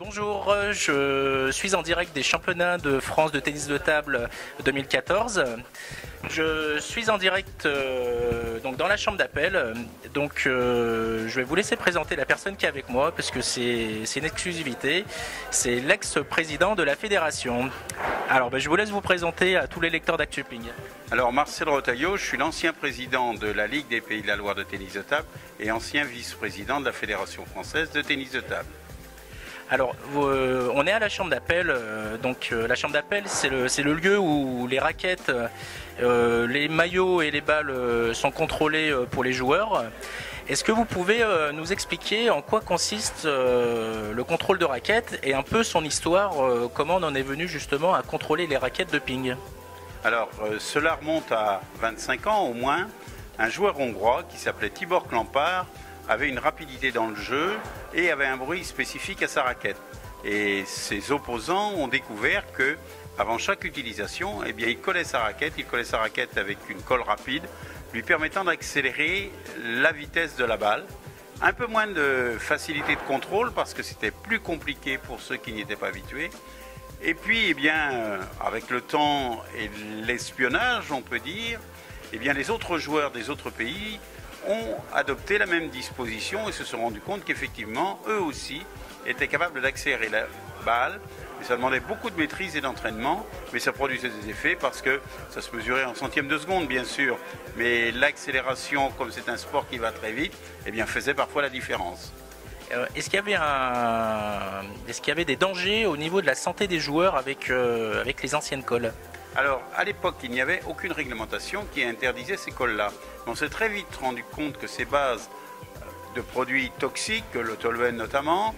Bonjour, je suis en direct des championnats de France de tennis de table 2014. Je suis en direct donc dans la chambre d'appel. Je vais vous laisser présenter la personne qui est avec moi parce que c'est une exclusivité. C'est l'ex-président de la fédération. Alors je vous laisse vous présenter à tous les lecteurs d'ActuPing. Alors Marcel Rotaillot, je suis l'ancien président de la Ligue des Pays de la Loire de tennis de table et ancien vice-président de la Fédération française de tennis de table. Alors, on est à la chambre d'appel. La chambre d'appel, c'est le lieu où les raquettes, les maillots et les balles sont contrôlés pour les joueurs. Est-ce que vous pouvez nous expliquer en quoi consiste le contrôle de raquettes et un peu son histoire, comment on en est venu justement à contrôler les raquettes de ping? Alors, cela remonte à 25 ans au moins. Un joueur hongrois qui s'appelait Tibor Klampár avait une rapidité dans le jeu et avait un bruit spécifique à sa raquette. Et ses opposants ont découvert que, avant chaque utilisation, il collait sa raquette avec une colle rapide, lui permettant d'accélérer la vitesse de la balle. Un peu moins de facilité de contrôle parce que c'était plus compliqué pour ceux qui n'y étaient pas habitués. Et puis, avec le temps et l'espionnage, on peut dire, les autres joueurs des autres pays ont adopté la même disposition et se sont rendus compte qu'effectivement, eux aussi, étaient capables d'accélérer la balle. Et ça demandait beaucoup de maîtrise et d'entraînement, mais ça produisait des effets parce que ça se mesurait en centièmes de seconde, bien sûr. Mais l'accélération, comme c'est un sport qui va très vite, faisait parfois la différence. Est-ce qu'il y avait des dangers au niveau de la santé des joueurs avec les anciennes colles? Alors, à l'époque, il n'y avait aucune réglementation qui interdisait ces colles-là. On s'est très vite rendu compte que ces bases de produits toxiques, le toluène notamment,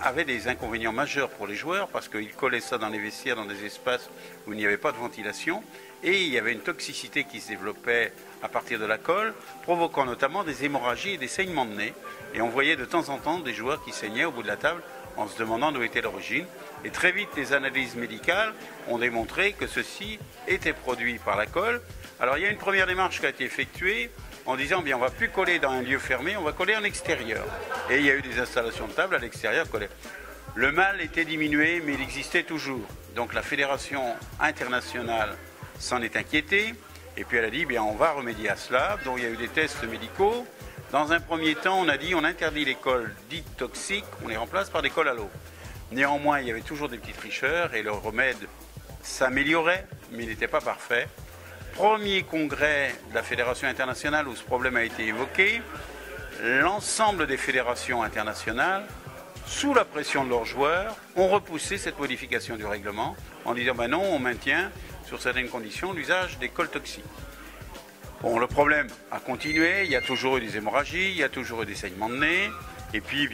avaient des inconvénients majeurs pour les joueurs parce qu'ils collaient ça dans les vestiaires, dans des espaces où il n'y avait pas de ventilation. Et il y avait une toxicité qui se développait à partir de la colle, provoquant notamment des hémorragies et des saignements de nez. Et on voyait de temps en temps des joueurs qui saignaient au bout de la table en se demandant d'où était l'origine. Et très vite, les analyses médicales ont démontré que ceci était produit par la colle. Alors il y a une première démarche qui a été effectuée en disant on ne va plus coller dans un lieu fermé, on va coller en extérieur. Et il y a eu des installations de table à l'extérieur collées. Le mal était diminué, mais il existait toujours. Donc la Fédération internationale s'en est inquiétée. Et puis elle a dit on va remédier à cela. Donc il y a eu des tests médicaux. Dans un premier temps, on a dit on interdit les colles dites toxiques, on les remplace par des colles à l'eau. Néanmoins, il y avait toujours des petits tricheurs et le remède s'améliorait, mais il n'était pas parfait. Premier congrès de la Fédération internationale où ce problème a été évoqué, l'ensemble des fédérations internationales, sous la pression de leurs joueurs, ont repoussé cette modification du règlement en disant non, on maintient sur certaines conditions l'usage des colles toxiques. Bon, le problème a continué, il y a toujours eu des hémorragies, il y a toujours eu des saignements de nez, et puis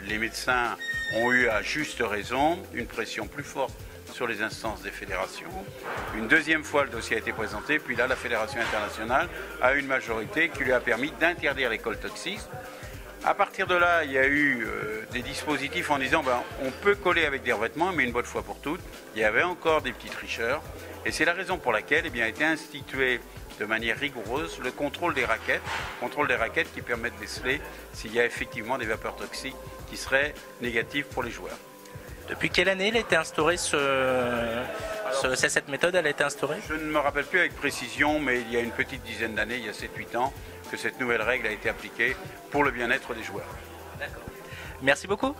les médecins ont eu à juste raison une pression plus forte sur les instances des fédérations. Une deuxième fois, le dossier a été présenté, puis là, la Fédération internationale a eu une majorité qui lui a permis d'interdire les colles toxiques. À partir de là, il y a eu des dispositifs en disant on peut coller avec des revêtements, mais une bonne fois pour toutes, il y avait encore des petits tricheurs, et c'est la raison pour laquelle a été institué de manière rigoureuse le contrôle des raquettes qui permettent de déceler s'il y a effectivement des vapeurs toxiques qui seraient négatives pour les joueurs. Depuis quelle année elle a été instaurée cette méthode a été instaurée? Je ne me rappelle plus avec précision, mais il y a une petite dizaine d'années, il y a 7-8 ans, que cette nouvelle règle a été appliquée pour le bien-être des joueurs. D'accord. Merci beaucoup.